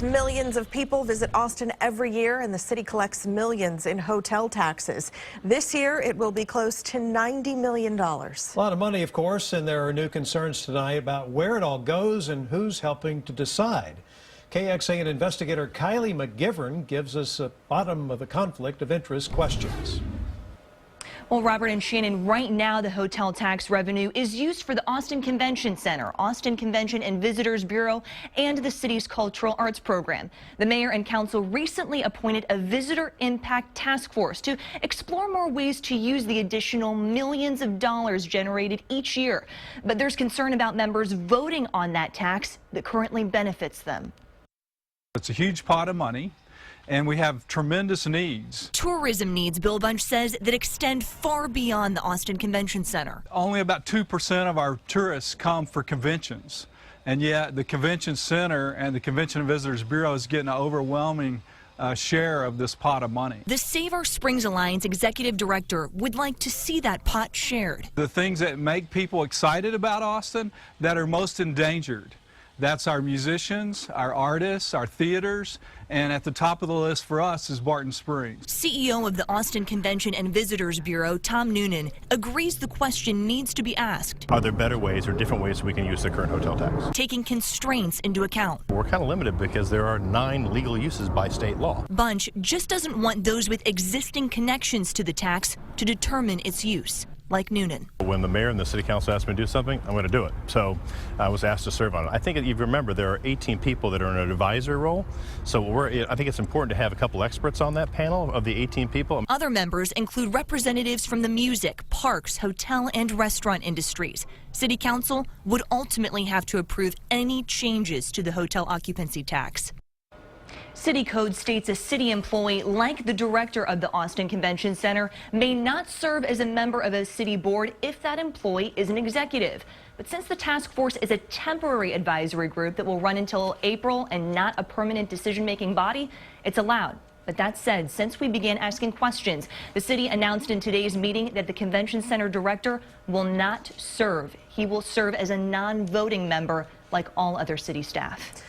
weeks, millions of people visit Austin every year, and the city collects millions in hotel taxes. This year, it will be close to $90 million. A lot of money, of course, and there are new concerns tonight about where it all goes and who's helping to decide. KXAN investigator Kylie McGivern gives us a bottom of the conflict of interest questions. Well, Robert and Shannon, right now the hotel tax revenue is used for the Austin Convention Center, Austin Convention and Visitors Bureau, and the city's cultural arts program. The mayor and council recently appointed a visitor impact task force to explore more ways to use the additional millions of dollars generated each year. But there's concern about members voting on that tax that currently benefits them. It's a huge pot of money, and we have tremendous needs. Tourism needs, Bill Bunch says, that extend far beyond the Austin Convention Center. Only about 2% of our tourists come for conventions, and yet the Convention Center and the Convention and Visitors Bureau is getting an overwhelming share of this pot of money. The Save Our Springs Alliance executive director would like to see that pot shared. The things that make people excited about Austin that are most endangered. That's our musicians, our artists, our theaters, and at the top of the list for us is Barton Springs. CEO of the Austin Convention and Visitors Bureau, Tom Noonan, agrees the question needs to be asked. Are there better ways or different ways we can use the current hotel tax? Taking constraints into account. We're kind of limited because there are 9 legal uses by state law. Bunch just doesn't want those with existing connections to the tax to determine its use. Like Noonan. When the mayor and the city council asked me to do something, I'm going to do it. So I was asked to serve on it. I think if you remember, there are 18 people that are in an advisory role. So I think it's important to have a couple experts on that panel of the 18 people. Other members include representatives from the music, parks, hotel, and restaurant industries. City council would ultimately have to approve any changes to the hotel occupancy tax. City code states a city employee, like the director of the Austin Convention Center, may not serve as a member of a city board if that employee is an executive. But since the task force is a temporary advisory group that will run until April and not a permanent decision-making body, it's allowed. But that said, since we began asking questions, the city announced in today's meeting that the Convention Center director will not serve. He will serve as a non-voting member like all other city staff.